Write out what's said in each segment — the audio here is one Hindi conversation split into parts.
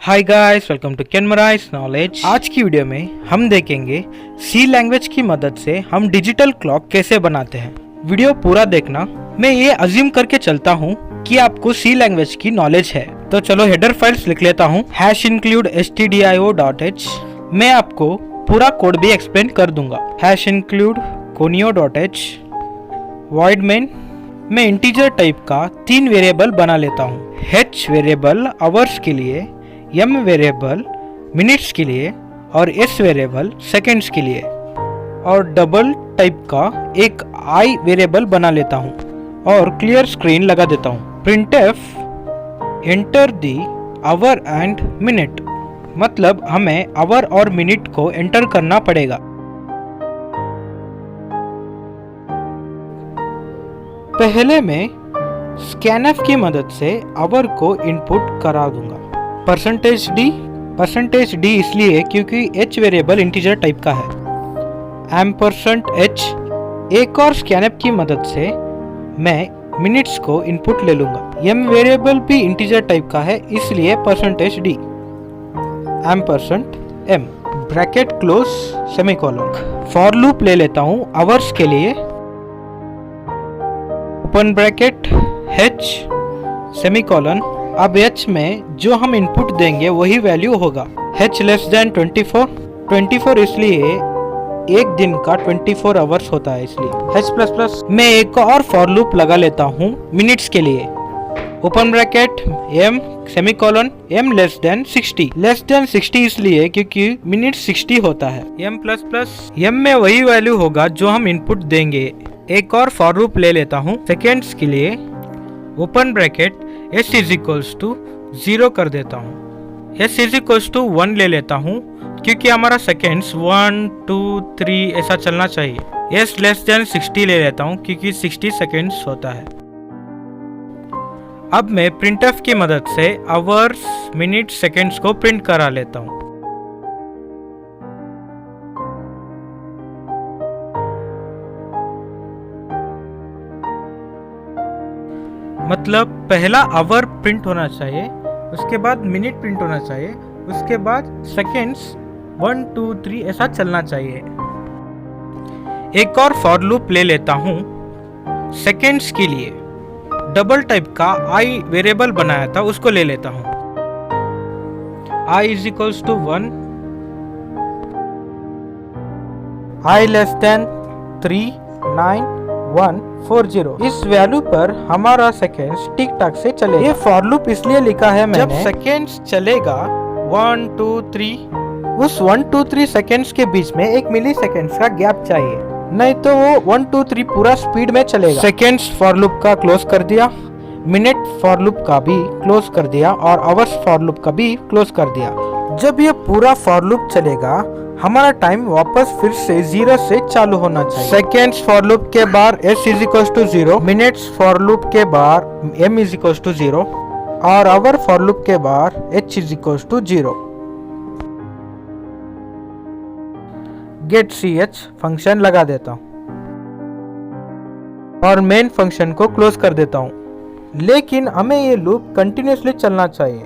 हाय गाइस, वेलकम टू केनमराइज नॉलेज। आज की वीडियो में हम देखेंगे सी लैंग्वेज की मदद से हम डिजिटल क्लॉक कैसे बनाते हैं। वीडियो पूरा देखना। मैं ये अज्यूम करके चलता हूँ कि आपको सी लैंग्वेज की नॉलेज है, तो चलो हेडर फाइल्स लिख लेता हूँ #include stdio.h। मैं आपको पूरा कोड भी एक्सप्लेन कर दूंगा। #include conio.h void main। मैं इंटीजर टाइप का 3 वेरिएबल बना लेता हूँ। h वेरिएबल आवर्स के लिए, m वेरिएबल मिनट्स के लिए और s वेरिएबल सेकंड्स के लिए, और डबल टाइप का एक i वेरिएबल बना लेता हूँ और क्लियर स्क्रीन लगा देता हूँ। printf enter the our and minute, मतलब हमें आवर और मिनट को एंटर करना पड़ेगा। पहले मैं स्कैनफ की मदद से आवर को इनपुट करा दूंगा। %d इसलिए क्योंकि h वेरिएबल इंटीजर टाइप का है। %h एक और स्कैनफ की मदद से मैं मिनट्स को इनपुट ले लूंगा। m वेरिएबल भी इंटीजर टाइप का है, इसलिए %d %m bracket close semicolon. For loop ले लेता हूँ आवर्स के लिए, ओपन ब्रैकेट h सेमीकोलन। अब h में जो हम इनपुट देंगे वही वैल्यू होगा। h लेस देन 24 इसलिए एक दिन का 24 आवर्स होता है, इसलिए h++। मैं एक और फॉर लूप लगा लेता हूँ मिनट्स के लिए, open bracket m semicolon m less than 60 इसलिए क्योंकि मिनट 60 होता है। m++ m में वही वैल्यू होगा जो हम इनपुट देंगे। एक और फॉर लूप ले लेता हूँ सेकेंड्स के लिए, ओपन ब्रैकेट s = 0 कर देता हूँ। s = 1 ले लेता हूँ क्योंकि हमारा सेकेंड्स 1 2 3 ऐसा चलना चाहिए। s लेस देन 60 ले लेता हूँ क्योंकि 60 सेकेंड्स होता है। अब मैं printf की मदद से आवर्स मिनट सेकेंड्स को प्रिंट करा लेता हूँ। मतलब पहला आवर प्रिंट होना चाहिए, उसके बाद मिनट प्रिंट होना चाहिए, उसके बाद सेकेंड्स 1 2 3 ऐसा चलना चाहिए। एक और फॉर लूप ले लेता हूँ सेकेंड्स के लिए, डबल टाइप का i वेरिएबल बनाया था उसको ले लेता हूँ। i = 1, i less than 3 9 1 4 0। इस वैल्यू पर हमारा सेकेंड्स ठीक ठाक से चलेगा। ये फॉर लूप इसलिए लिखा है मैंने, जब सेकेंड्स चलेगा 1 2 3, उस 1 2 3 सेकेंड्स के बीच में 1 मिली सेकेंड्स का गैप चाहिए, नहीं तो वो 1 2 3 पूरा स्पीड में चलेगा। सेकेंड्स फॉर लूप का क्लोज कर दिया, मिनट फॉर लूप का भी क्लोज कर दिया और आवर्स फॉर लूप का भी क्लोज कर दिया। जब ये पूरा फॉर लूप चलेगा हमारा टाइम वापस फिर से 0 से चालू होना चाहिए। सेकेंड्स फॉर लूप के बाद s = 0, मिनट्स फॉर लूप के बाद m = 0 और आवर फॉर लूप के बाद h = 0। गेट ch फंक्शन लगा देता हूँ और मेन फंक्शन को क्लोज कर देता हूँ। लेकिन हमें ये लूप कंटिन्यूसली चलना चाहिए,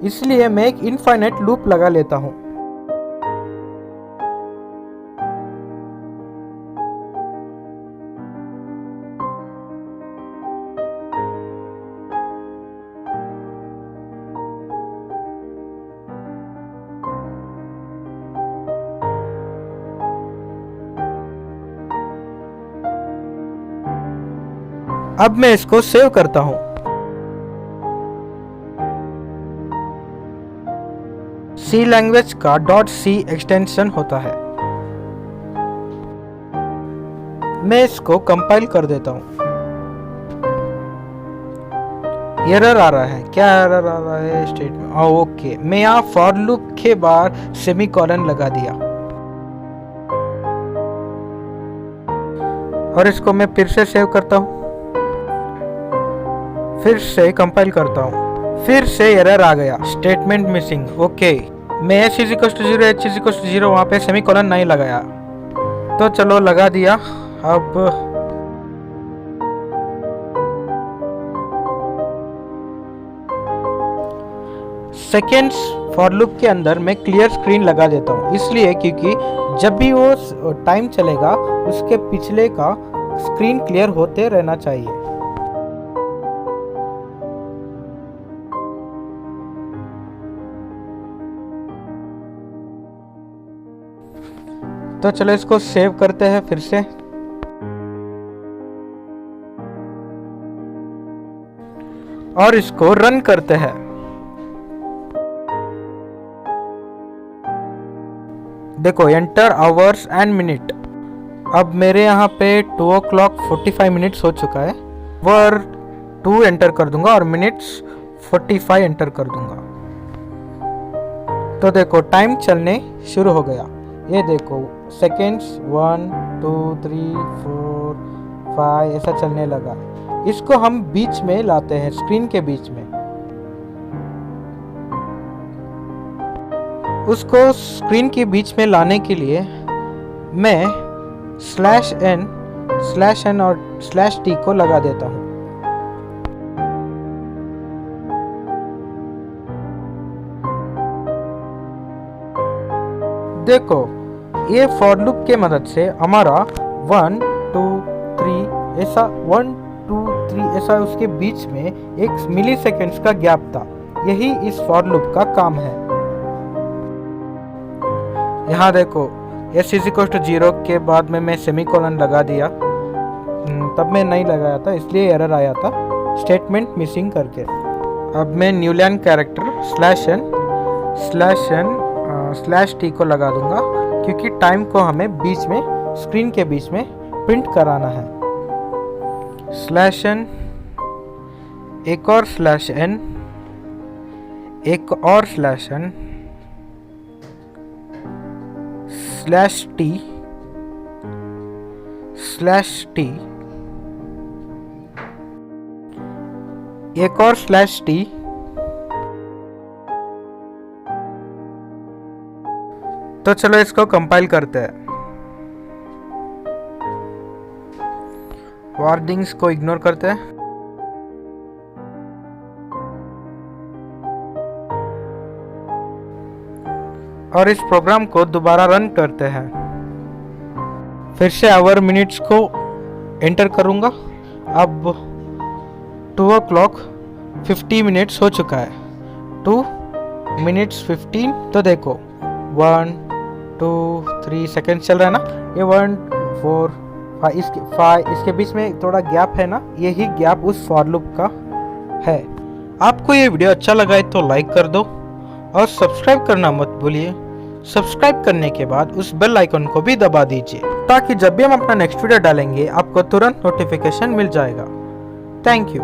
इसलिए मैं एक इनफाइनाइट लूप लगा लेता हूँ। अब मैं इसको सेव करता हूं। सी लैंग्वेज का .c एक्सटेंशन होता है। मैं इसको कंपाइल कर देता हूं। एरर आ रहा है, क्या एरर आ रहा है? Statement okay. मैं यहाँ फॉर लूप के बाद सेमीकोलन लगा दिया और इसको मैं फिर से सेव करता हूं, फिर से कंपाइल करता हूँ, फिर से एरर आ गया, स्टेटमेंट मिसिंग। ओके, मैं s = 0 h = 0 वहाँ पे सेमीकोलन नहीं लगाया, तो चलो लगा दिया। अब सेकेंड्स फॉर लूप के अंदर मैं क्लियर स्क्रीन लगा देता हूँ, इसलिए क्योंकि जब भी वो टाइम चलेगा उसके पिछले का स्क्रीन क्लियर होते रहना चाहिए। तो चलो इसको सेव करते हैं फिर से। और इसको रन करते हैं। देखो एंटर आवर्स एंड मिनट। अब मेरे यहाँ पे 2:45 हो चुका है। वर 2 एंटर कर दूंगा और मिनट्स 45 एंटर कर दूंगा। तो देखो टाइम चलने शुरू हो गया। ये देखो सेकेंड्स 1 2 3 4 5 ऐसा चलने लगा। इसको हम बीच में लाते हैं, स्क्रीन के बीच में। उसको स्क्रीन के बीच में लाने के लिए मैं /n और /t को लगा देता हूँ। देखो ये फॉर लूप के मदद से हमारा 1 2 3 ऐसा 1 2 3 ऐसा उसके बीच में 1 मिली सेकेंड्स का गैप था। यही इस फॉर लूप का काम है। यहाँ देखो s = 0 के बाद में मैं सेमीकोलन लगा दिया। तब मैं नहीं लगाया था, इसलिए एरर आया था स्टेटमेंट मिसिंग करके। अब मैं न्यूलैंड कैरेक्टर /n/t को लगा दूंगा, क्योंकि टाइम को हमें बीच में स्क्रीन के बीच में प्रिंट कराना है। /n एक और /n एक और /n /t एक और /t तो चलो इसको कंपाइल करते हैं। वार्निंग्स को इग्नोर करते हैं। और इस प्रोग्राम को दोबारा रन करते हैं। फिर से आवर मिनट्स को एंटर करूंगा। अब 2:50 हो चुका है। 2 minutes 15। तो देखो 1 2 3 सेकेंड चल रहा है ना। ये 1 4 5 इसके बीच में थोड़ा गैप है ना, यही गैप उस फॉर लूप का है। आपको ये वीडियो अच्छा लगा है तो लाइक कर दो और सब्सक्राइब करना मत भूलिए। सब्सक्राइब करने के बाद उस बेल आइकन को भी दबा दीजिए, ताकि जब भी हम अपना नेक्स्ट वीडियो डालेंगे आपको तुरंत नोटिफिकेशन मिल जाएगा। Thank you.